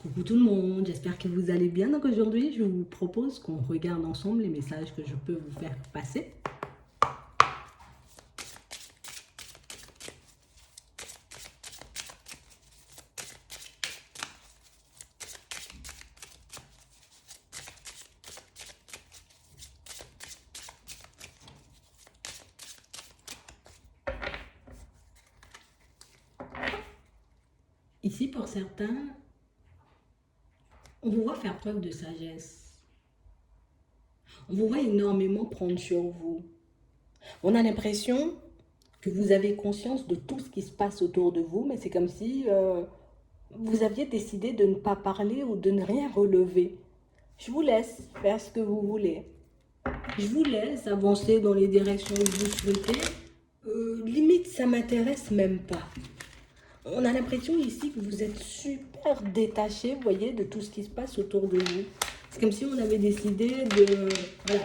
Coucou tout le monde, j'espère que vous allez bien. Donc aujourd'hui, je vous propose qu'on regarde ensemble les messages que je peux vous faire passer. Ici, pour certains, on vous voit faire preuve de sagesse. On vous voit énormément prendre sur vous. On a l'impression que vous avez conscience de tout ce qui se passe autour de vous, mais c'est comme si vous aviez décidé de ne pas parler ou de ne rien relever. Je vous laisse faire ce que vous voulez. Je vous laisse avancer dans les directions que vous souhaitez. Limite, ça m'intéresse même pas. On a l'impression ici que vous êtes super détaché, vous voyez, de tout ce qui se passe autour de vous. C'est comme si on avait décidé de... Voilà,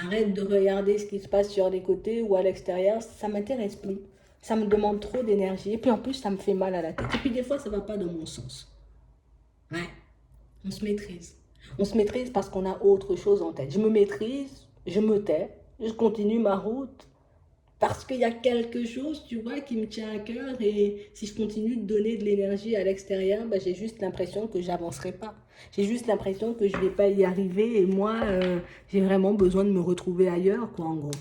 arrête de regarder ce qui se passe sur les côtés ou à l'extérieur, ça m'intéresse plus. Ça me demande trop d'énergie. Et puis en plus, ça me fait mal à la tête. Et puis des fois, ça va pas dans mon sens. Ouais, on se maîtrise. On se maîtrise parce qu'on a autre chose en tête. Je me maîtrise, je me tais, je continue ma route. Parce qu'il y a quelque chose, tu vois, qui me tient à cœur et si je continue de donner de l'énergie à l'extérieur, bah, j'ai juste l'impression que j'avancerai pas. J'ai juste l'impression que je vais pas y arriver et moi, j'ai vraiment besoin de me retrouver ailleurs, quoi, en gros.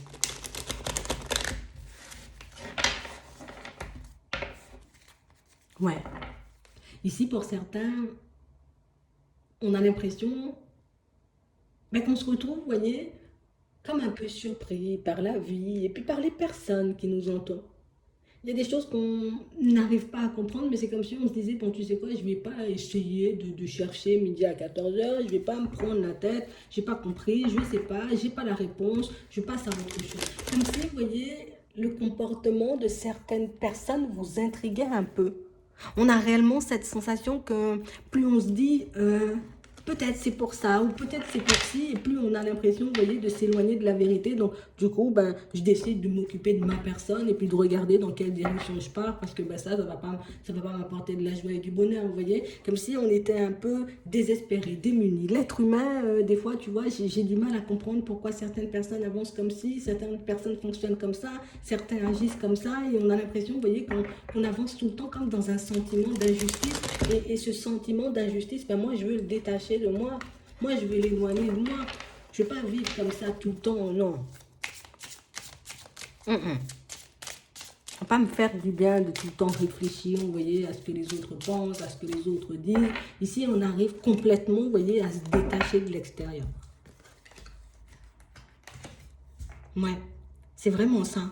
Ouais. Ici, pour certains, on a l'impression bah, qu'on se retrouve, vous voyez, comme un peu surpris par la vie et puis par les personnes qui nous entourent. Il y a des choses qu'on n'arrive pas à comprendre, mais c'est comme si on se disait, bon, tu sais quoi, je ne vais pas essayer de chercher midi à 14h, je ne vais pas me prendre la tête, j'ai pas compris, je ne sais pas, j'ai pas la réponse, je passe à autre chose. Comme si, vous voyez, le comportement de certaines personnes vous intriguait un peu. On a réellement cette sensation que plus on se dit, peut-être c'est pour ça, ou peut-être c'est pour ci, et plus on a l'impression, vous voyez, de s'éloigner de la vérité. Donc, du coup, ben, je décide de m'occuper de ma personne et puis de regarder dans quelle direction je pars, parce que ben, ça va pas m'apporter de la joie et du bonheur, vous voyez. Comme si on était un peu désespéré, démuni. L'être humain, des fois, tu vois, j'ai du mal à comprendre pourquoi certaines personnes avancent comme ci, certaines personnes fonctionnent comme ça, certains agissent comme ça, et on a l'impression, vous voyez, qu'on avance tout le temps comme dans un sentiment d'injustice. Et ce sentiment d'injustice, ben moi, je veux le détacher de moi. Moi, je veux l'éloigner de moi. Je ne veux pas vivre comme ça tout le temps, non. Ça ne va pas me faire du bien de tout le temps réfléchir, vous voyez, à ce que les autres pensent, à ce que les autres disent. Ici, on arrive complètement, vous voyez, à se détacher de l'extérieur. Ouais, c'est vraiment ça.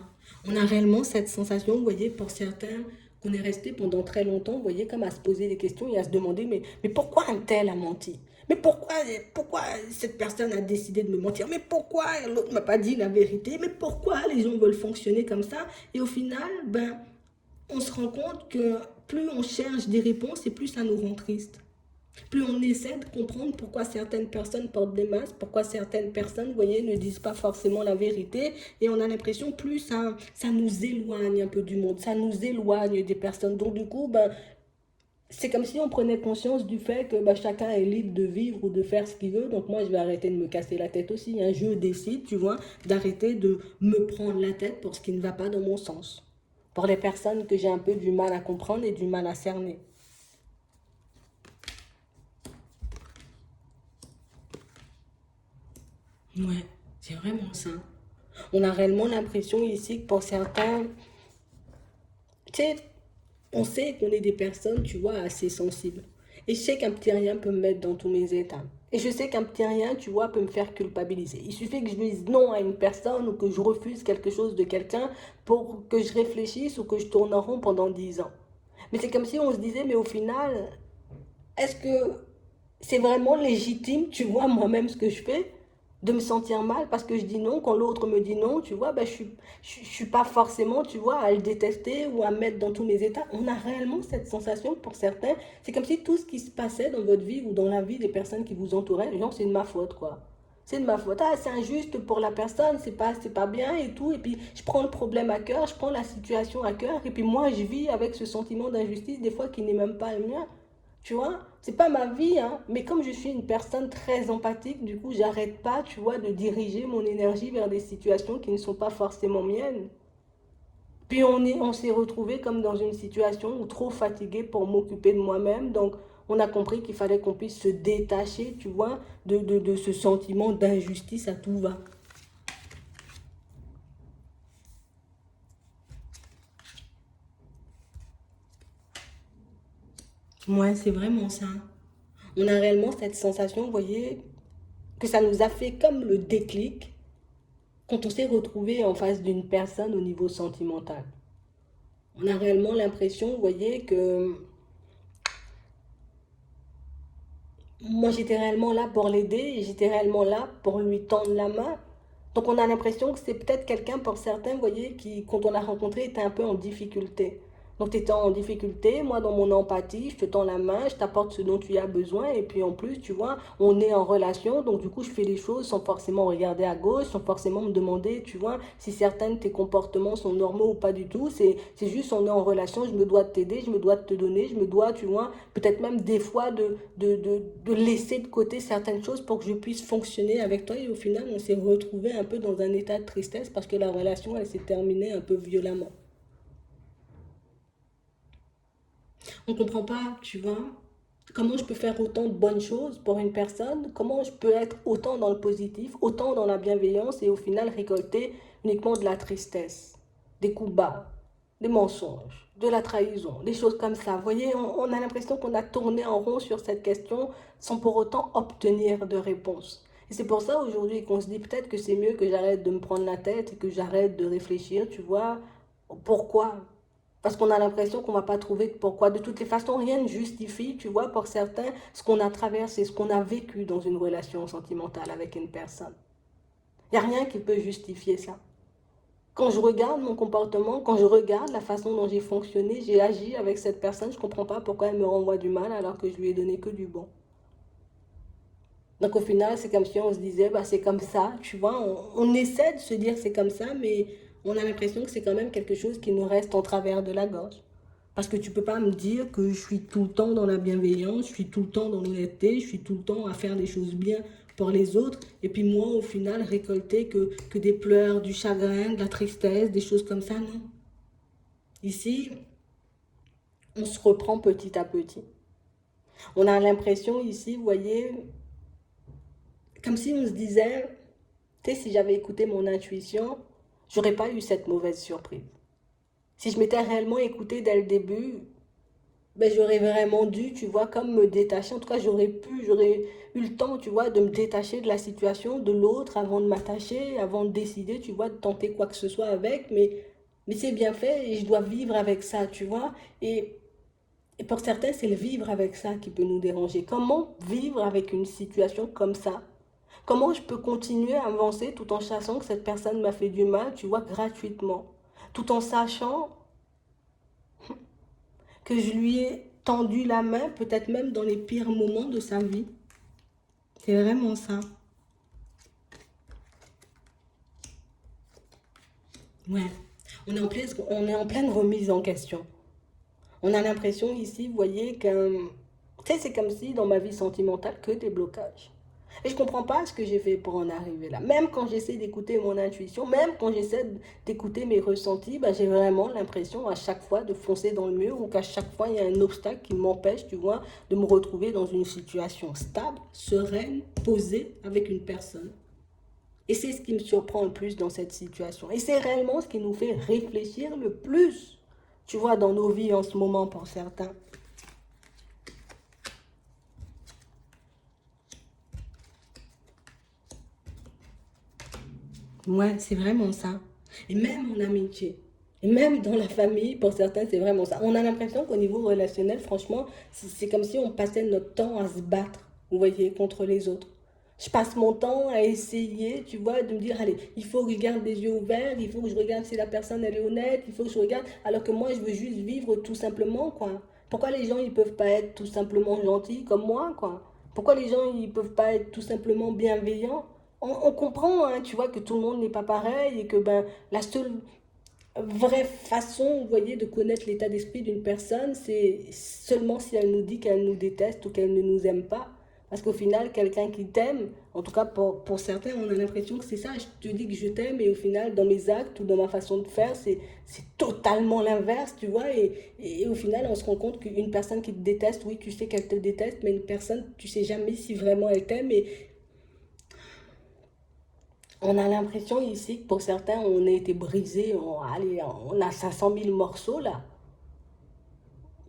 On a réellement cette sensation, vous voyez, pour certains, qu'on est resté pendant très longtemps, vous voyez, comme à se poser des questions et à se demander, mais pourquoi un tel a menti? Mais pourquoi cette personne a décidé de me mentir? Mais pourquoi l'autre ne m'a pas dit la vérité? Mais pourquoi les gens veulent fonctionner comme ça? Et au final, ben, on se rend compte que plus on cherche des réponses et plus ça nous rend triste. Plus on essaie de comprendre pourquoi certaines personnes portent des masques, pourquoi certaines personnes, vous voyez, ne disent pas forcément la vérité. Et on a l'impression plus ça nous éloigne un peu du monde, ça nous éloigne des personnes. Donc du coup, ben, c'est comme si on prenait conscience du fait que ben, chacun est libre de vivre ou de faire ce qu'il veut. Donc moi, je vais arrêter de me casser la tête aussi. Hein. Je décide, tu vois, d'arrêter de me prendre la tête pour ce qui ne va pas dans mon sens. Pour les personnes que j'ai un peu du mal à comprendre et du mal à cerner. Ouais, c'est vraiment ça. On a réellement l'impression ici que pour certains, tu sais, on sait qu'on est des personnes, tu vois, assez sensibles. Et je sais qu'un petit rien peut me mettre dans tous mes états. Et je sais qu'un petit rien, tu vois, peut me faire culpabiliser. Il suffit que je dise non à une personne ou que je refuse quelque chose de quelqu'un pour que je réfléchisse ou que je tourne en rond pendant 10 ans. Mais c'est comme si on se disait, mais au final, est-ce que c'est vraiment légitime, tu vois, moi-même ce que je fais, de me sentir mal parce que je dis non, quand l'autre me dit non, tu vois, ben, je suis pas forcément, tu vois, à le détester ou à me mettre dans tous mes états. On a réellement cette sensation pour certains. C'est comme si tout ce qui se passait dans votre vie ou dans la vie des personnes qui vous entouraient, genre, c'est de ma faute, quoi. C'est de ma faute. Ah, c'est injuste pour la personne, c'est pas bien et tout. Et puis, je prends le problème à cœur, je prends la situation à cœur. Et puis, moi, je vis avec ce sentiment d'injustice, des fois, qui n'est même pas le mien. Tu vois, c'est pas ma vie, hein. Mais comme je suis une personne très empathique, du coup, j'arrête pas, tu vois, de diriger mon énergie vers des situations qui ne sont pas forcément miennes. Puis on s'est retrouvé comme dans une situation où trop fatigué pour m'occuper de moi-même. Donc, on a compris qu'il fallait qu'on puisse se détacher, tu vois, de ce sentiment d'injustice à tout va. Ouais, c'est vraiment ça. On a réellement cette sensation, vous voyez, que ça nous a fait comme le déclic quand on s'est retrouvé en face d'une personne au niveau sentimental. On a réellement l'impression, vous voyez, que moi j'étais réellement là pour l'aider et j'étais réellement là pour lui tendre la main. Donc on a l'impression que c'est peut-être quelqu'un pour certains, vous voyez, qui, quand on l'a rencontré, était un peu en difficulté. Donc tu étais en difficulté, moi dans mon empathie, je te tends la main, je t'apporte ce dont tu as besoin, et puis en plus, tu vois, on est en relation, donc du coup je fais les choses sans forcément regarder à gauche, sans forcément me demander, tu vois, si certains de tes comportements sont normaux ou pas du tout, c'est juste on est en relation, je me dois de t'aider, je me dois de te donner, je me dois, tu vois, peut-être même des fois de laisser de côté certaines choses pour que je puisse fonctionner avec toi. Et au final, on s'est retrouvé un peu dans un état de tristesse parce que la relation, elle s'est terminée un peu violemment. On ne comprend pas, tu vois, comment je peux faire autant de bonnes choses pour une personne, comment je peux être autant dans le positif, autant dans la bienveillance et au final récolter uniquement de la tristesse, des coups bas, des mensonges, de la trahison, des choses comme ça. Vous voyez, on a l'impression qu'on a tourné en rond sur cette question sans pour autant obtenir de réponse. Et c'est pour ça aujourd'hui qu'on se dit peut-être que c'est mieux que j'arrête de me prendre la tête et que j'arrête de réfléchir, tu vois, pourquoi. Parce qu'on a l'impression qu'on ne va pas trouver de pourquoi. De toutes les façons, rien ne justifie, tu vois, pour certains, ce qu'on a traversé, ce qu'on a vécu dans une relation sentimentale avec une personne. Il n'y a rien qui peut justifier ça. Quand je regarde mon comportement, quand je regarde la façon dont j'ai fonctionné, j'ai agi avec cette personne, je ne comprends pas pourquoi elle me renvoie du mal alors que je lui ai donné que du bon. Donc au final, c'est comme si on se disait, bah, c'est comme ça, tu vois, on essaie de se dire c'est comme ça, mais on a l'impression que c'est quand même quelque chose qui nous reste en travers de la gorge. Parce que tu peux pas me dire que je suis tout le temps dans la bienveillance, je suis tout le temps dans l'honnêteté, je suis tout le temps à faire des choses bien pour les autres, et puis moi, au final, récolter que des pleurs, du chagrin, de la tristesse, des choses comme ça, non. Ici, on se reprend petit à petit. On a l'impression ici, vous voyez, comme si on se disait, tu sais, si j'avais écouté mon intuition, j'aurais pas eu cette mauvaise surprise. Si je m'étais réellement écouté dès le début, ben, j'aurais vraiment dû, tu vois, comme me détacher. En tout cas, j'aurais eu le temps, tu vois, de me détacher de la situation, de l'autre, avant de m'attacher, avant de décider, tu vois, de tenter quoi que ce soit avec. Mais c'est bien fait et je dois vivre avec ça, tu vois. Et pour certains, c'est le vivre avec ça qui peut nous déranger. Comment vivre avec une situation comme ça? Comment je peux continuer à avancer tout en sachant que cette personne m'a fait du mal, tu vois, gratuitement? Tout en sachant que je lui ai tendu la main, peut-être même dans les pires moments de sa vie. C'est vraiment ça. Ouais. On est en pleine remise en question. On a l'impression ici, vous voyez, que tu sais, c'est comme si dans ma vie sentimentale, que des blocages. Et je ne comprends pas ce que j'ai fait pour en arriver là. Même quand j'essaie d'écouter mon intuition, même quand j'essaie d'écouter mes ressentis, bah, j'ai vraiment l'impression à chaque fois de foncer dans le mur ou qu'à chaque fois il y a un obstacle qui m'empêche, tu vois, de me retrouver dans une situation stable, sereine, posée avec une personne. Et c'est ce qui me surprend le plus dans cette situation. Et c'est réellement ce qui nous fait réfléchir le plus, tu vois, dans nos vies en ce moment pour certains. Ouais, c'est vraiment ça. Et même en amitié. Et même dans la famille, pour certains, c'est vraiment ça. On a l'impression qu'au niveau relationnel, franchement, c'est comme si on passait notre temps à se battre, vous voyez, contre les autres. Je passe mon temps à essayer, tu vois, de me dire, allez, il faut que je garde les yeux ouverts, il faut que je regarde si la personne, elle est honnête, il faut que je regarde, alors que moi, je veux juste vivre tout simplement, quoi. Pourquoi les gens, ils peuvent pas être tout simplement gentils comme moi, quoi? Pourquoi les gens, ils peuvent pas être tout simplement bienveillants? On comprend, hein, tu vois, que tout le monde n'est pas pareil et que ben, la seule vraie façon, vous voyez, de connaître l'état d'esprit d'une personne, c'est seulement si elle nous dit qu'elle nous déteste ou qu'elle ne nous aime pas. Parce qu'au final, quelqu'un qui t'aime, en tout cas pour certains, on a l'impression que c'est ça. Je te dis que je t'aime et au final, dans mes actes ou dans ma façon de faire, c'est totalement l'inverse, tu vois. Et au final, on se rend compte qu'une personne qui te déteste, oui, tu sais qu'elle te déteste, mais une personne, tu sais jamais si vraiment elle t'aime. Et on a l'impression ici que pour certains, on a été brisé, allez, on a 500 000 morceaux là.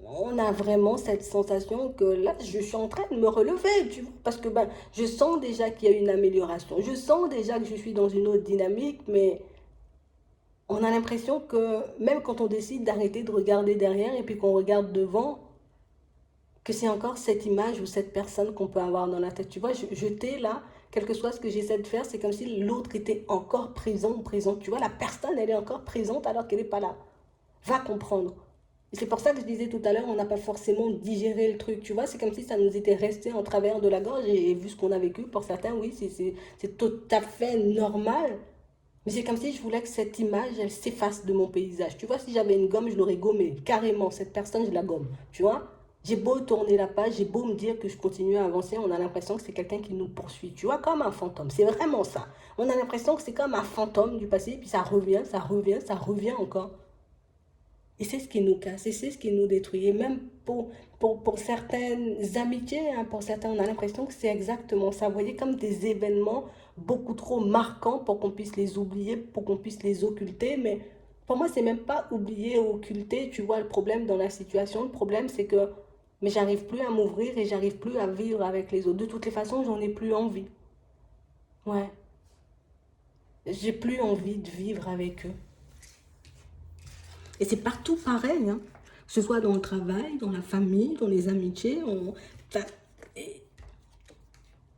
On a vraiment cette sensation que là, je suis en train de me relever, tu vois, parce que ben, je sens déjà qu'il y a une amélioration. Je sens déjà que je suis dans une autre dynamique, mais on a l'impression que même quand on décide d'arrêter de regarder derrière et puis qu'on regarde devant, que c'est encore cette image ou cette personne qu'on peut avoir dans la tête. Tu vois, je t'ai là, quel que soit ce que j'essaie de faire, c'est comme si l'autre était encore présent ou présente. Tu vois, la personne, elle est encore présente alors qu'elle n'est pas là. Va comprendre. Et c'est pour ça que je disais tout à l'heure, on n'a pas forcément digéré le truc. Tu vois, c'est comme si ça nous était resté en travers de la gorge. Et vu ce qu'on a vécu, pour certains, oui, c'est tout à fait normal. Mais c'est comme si je voulais que cette image, elle s'efface de mon paysage. Tu vois, si j'avais une gomme, je l'aurais gommée. Carrément, cette personne, je la gomme. Tu vois, j'ai beau tourner la page, j'ai beau me dire que je continue à avancer, on a l'impression que c'est quelqu'un qui nous poursuit. Tu vois, comme un fantôme. C'est vraiment ça. On a l'impression que c'est comme un fantôme du passé, puis ça revient, ça revient, ça revient encore. Et c'est ce qui nous casse, et c'est ce qui nous détruit. Et même pour certaines amitiés, hein, pour certains, on a l'impression que c'est exactement ça. Vous voyez, comme des événements beaucoup trop marquants pour qu'on puisse les oublier, pour qu'on puisse les occulter. Mais pour moi, c'est même pas oublier ou occulter, tu vois, le problème dans la situation. Le problème, c'est que mais j'arrive plus à m'ouvrir et j'arrive plus à vivre avec les autres. De toutes les façons, j'en ai plus envie. Ouais, j'ai plus envie de vivre avec eux. Et c'est partout pareil, hein. Que ce soit dans le travail, dans la famille, dans les amitiés. Enfin, et,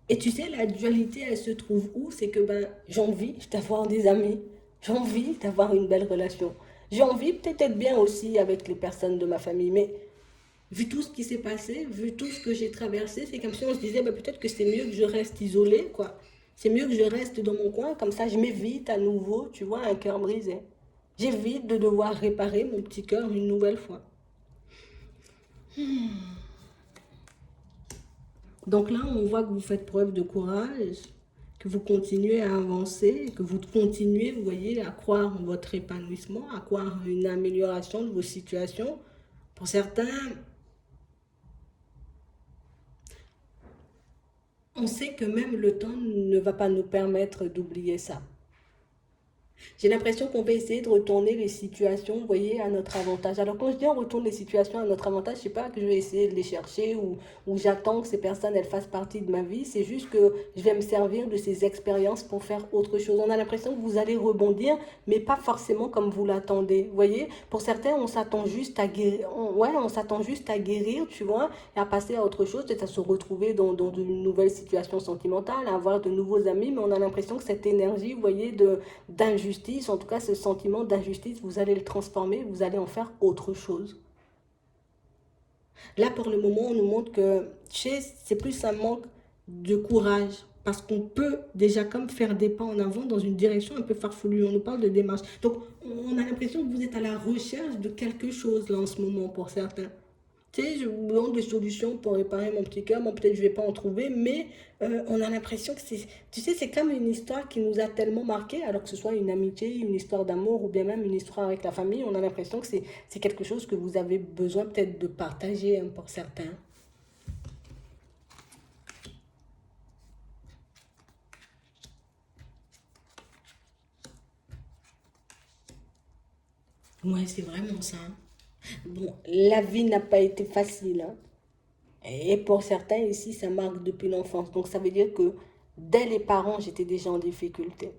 et tu sais, la dualité, elle se trouve où? C'est que ben, j'ai envie d'avoir des amis, j'ai envie d'avoir une belle relation. J'ai envie peut-être d'être bien aussi avec les personnes de ma famille, mais vu tout ce qui s'est passé, vu tout ce que j'ai traversé, c'est comme si on se disait ben, peut-être que c'est mieux que je reste isolée, quoi. C'est mieux que je reste dans mon coin, comme ça je m'évite à nouveau, tu vois, un cœur brisé. J'évite de devoir réparer mon petit cœur une nouvelle fois. Donc là, on voit que vous faites preuve de courage, que vous continuez à avancer, que vous continuez, vous voyez, à croire en votre épanouissement, à croire en une amélioration de vos situations. Pour certains, on sait que même le temps ne va pas nous permettre d'oublier ça. J'ai l'impression qu'on va essayer de retourner les situations, vous voyez, à notre avantage. Alors quand je dis on retourne les situations à notre avantage, je sais pas que je vais essayer de les chercher ou j'attends que ces personnes, elles fassent partie de ma vie. C'est juste que je vais me servir de ces expériences pour faire autre chose. On a l'impression que vous allez rebondir, mais pas forcément comme vous l'attendez. Vous voyez, pour certains, on s'attend juste à guérir. Ouais, on s'attend juste à guérir, tu vois, et à passer à autre chose, peut-être à se retrouver dans de nouvelles situations sentimentales, à avoir de nouveaux amis, mais on a l'impression que cette énergie, vous voyez, d'injustice, en tout cas ce sentiment d'injustice, vous allez le transformer, vous allez en faire autre chose. Là, pour le moment, on nous montre que c'est plus un manque de courage. Parce qu'on peut déjà comme faire des pas en avant dans une direction un peu farfelue. On nous parle de démarche. Donc, on a l'impression que vous êtes à la recherche de quelque chose là en ce moment pour certains. Tu sais, je vous demande des solutions pour réparer mon petit cœur. Bon, peut-être que je ne vais pas en trouver, mais on a l'impression que c'est... Tu sais, c'est comme une histoire qui nous a tellement marqué, alors que ce soit une amitié, une histoire d'amour ou bien même une histoire avec la famille, on a l'impression que c'est quelque chose que vous avez besoin peut-être de partager hein, pour certains. Ouais, c'est vraiment ça. Bon, la vie n'a pas été facile, hein. Et pour certains ici, ça marque depuis l'enfance. Donc ça veut dire que dès les parents, j'étais déjà en difficulté.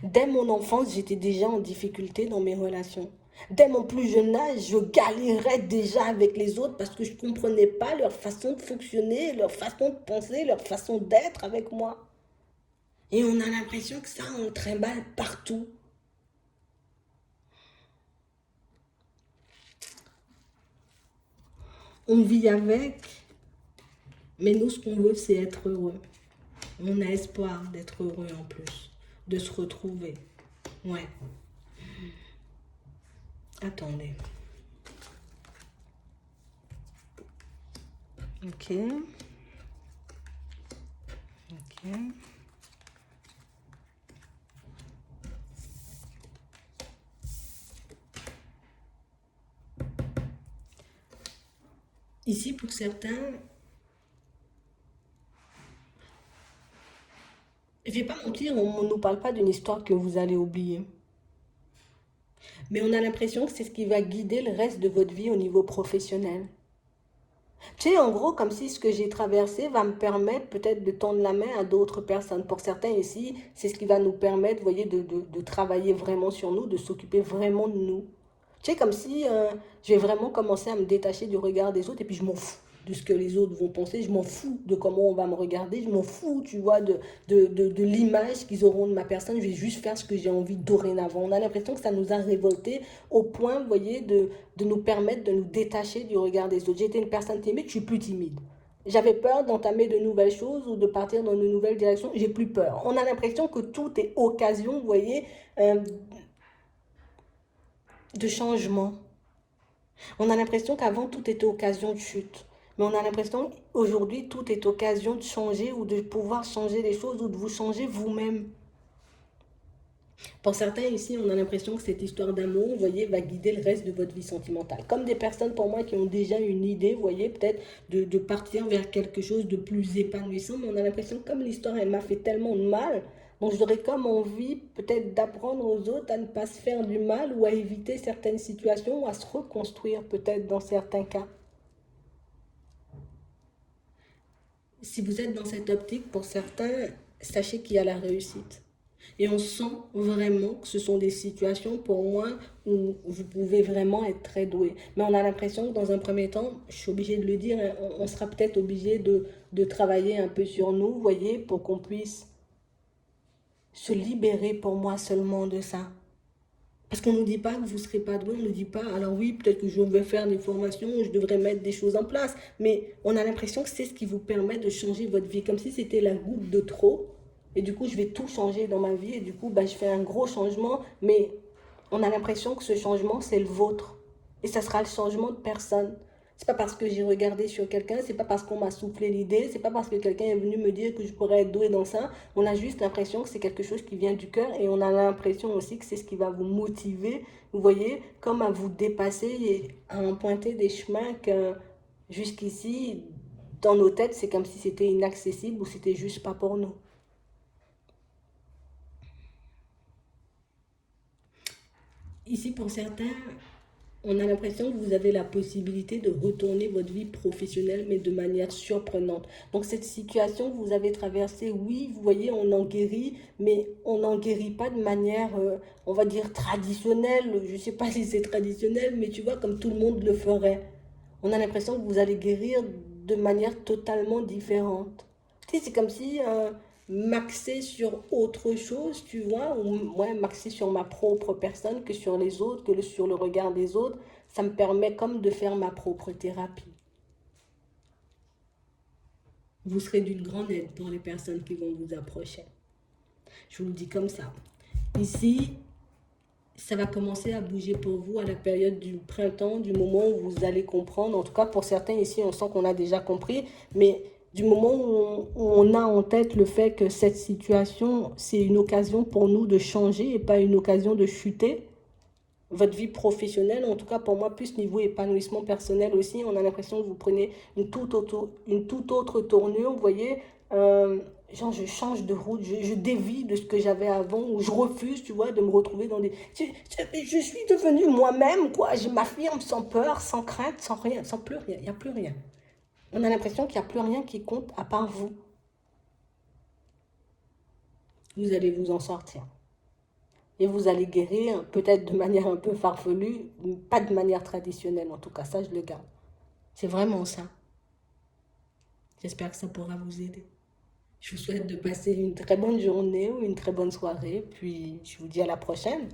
Dès mon enfance, j'étais déjà en difficulté dans mes relations. Dès mon plus jeune âge, je galérais déjà avec les autres parce que je ne comprenais pas leur façon de fonctionner, leur façon de penser, leur façon d'être avec moi. Et on a l'impression que ça, on trimballe partout. On vit avec, mais nous, ce qu'on veut, c'est être heureux. On a espoir d'être heureux en plus, de se retrouver. Ouais. Attendez. Ok. Ok. Ici, pour certains, je vais pas mentir, on ne nous parle pas d'une histoire que vous allez oublier. Mais on a l'impression que c'est ce qui va guider le reste de votre vie au niveau professionnel. Tu sais, en gros, comme si ce que j'ai traversé va me permettre peut-être de tendre la main à d'autres personnes. Pour certains ici, c'est ce qui va nous permettre, vous voyez, de travailler vraiment sur nous, de s'occuper vraiment de nous. Tu sais, comme si je vais vraiment commencer à me détacher du regard des autres et puis je m'en fous de ce que les autres vont penser, je m'en fous de comment on va me regarder, je m'en fous, tu vois, de l'image qu'ils auront de ma personne, je vais juste faire ce que j'ai envie dorénavant. On a l'impression que ça nous a révoltés au point, vous voyez, de nous permettre de nous détacher du regard des autres. J'étais une personne timide, je suis plus timide. J'avais peur d'entamer de nouvelles choses ou de partir dans de nouvelles directions, j'ai plus peur. On a l'impression que tout est occasion, vous voyez, euh, de changement. On a l'impression qu'avant, tout était occasion de chute. Mais on a l'impression qu'aujourd'hui, tout est occasion de changer ou de pouvoir changer les choses ou de vous changer vous-même. Pour certains ici, on a l'impression que cette histoire d'amour, vous voyez, va guider le reste de votre vie sentimentale. Comme des personnes pour moi qui ont déjà une idée, vous voyez, peut-être de partir vers quelque chose de plus épanouissant, mais on a l'impression que comme l'histoire, elle m'a fait tellement de mal, donc j'aurais comme envie peut-être d'apprendre aux autres à ne pas se faire du mal ou à éviter certaines situations ou à se reconstruire peut-être dans certains cas. Si vous êtes dans cette optique, pour certains, sachez qu'il y a la réussite. Et on sent vraiment que ce sont des situations, pour moi, où vous pouvez vraiment être très doué. Mais on a l'impression que dans un premier temps, je suis obligée de le dire, hein, on sera peut-être obligé de travailler un peu sur nous, vous voyez, pour qu'on puisse se libérer pour moi seulement de ça. Parce qu'on ne nous dit pas que vous ne serez pas doué, on ne nous dit pas, alors oui, peut-être que je vais faire des formations, je devrais mettre des choses en place, mais on a l'impression que c'est ce qui vous permet de changer votre vie, comme si c'était la goutte de trop, et du coup je vais tout changer dans ma vie, et du coup bah, je fais un gros changement, mais on a l'impression que ce changement c'est le vôtre, et ça sera le changement de personne. C'est pas parce que j'ai regardé sur quelqu'un, c'est pas parce qu'on m'a soufflé l'idée, c'est pas parce que quelqu'un est venu me dire que je pourrais être doué dans ça. On a juste l'impression que c'est quelque chose qui vient du cœur et on a l'impression aussi que c'est ce qui va vous motiver, vous voyez, comme à vous dépasser et à emprunter des chemins que jusqu'ici, dans nos têtes, c'est comme si c'était inaccessible ou c'était juste pas pour nous. Ici, pour certains, on a l'impression que vous avez la possibilité de retourner votre vie professionnelle, mais de manière surprenante. Donc cette situation que vous avez traversée, oui, vous voyez, on en guérit, mais on n'en guérit pas de manière, on va dire, traditionnelle. Je ne sais pas si c'est traditionnel, mais tu vois, comme tout le monde le ferait. On a l'impression que vous allez guérir de manière totalement différente. Tu sais, c'est comme si m'axer sur autre chose, tu vois, ou ouais, m'axer sur ma propre personne que sur les autres, sur le regard des autres, ça me permet comme de faire ma propre thérapie. Vous serez d'une grande aide pour les personnes qui vont vous approcher. Je vous le dis comme ça. Ici, ça va commencer à bouger pour vous à la période du printemps, du moment où vous allez comprendre. En tout cas, pour certains ici, on sent qu'on a déjà compris, mais du moment où on a en tête le fait que cette situation, c'est une occasion pour nous de changer et pas une occasion de chuter, votre vie professionnelle, en tout cas pour moi, plus niveau épanouissement personnel aussi, on a l'impression que vous prenez une toute autre tournure, vous voyez, genre je change de route, je dévie de ce que j'avais avant, ou je refuse, tu vois, de me retrouver dans des... Je suis devenue moi-même, quoi, je m'affirme sans peur, sans crainte, sans rien, sans plus rien, il n'y a plus rien. On a l'impression qu'il n'y a plus rien qui compte à part vous. Vous allez vous en sortir. Et vous allez guérir, peut-être de manière un peu farfelue, pas de manière traditionnelle en tout cas, ça je le garde. C'est vraiment ça. J'espère que ça pourra vous aider. Je vous souhaite de passer une très bonne journée ou une très bonne soirée, puis je vous dis à la prochaine.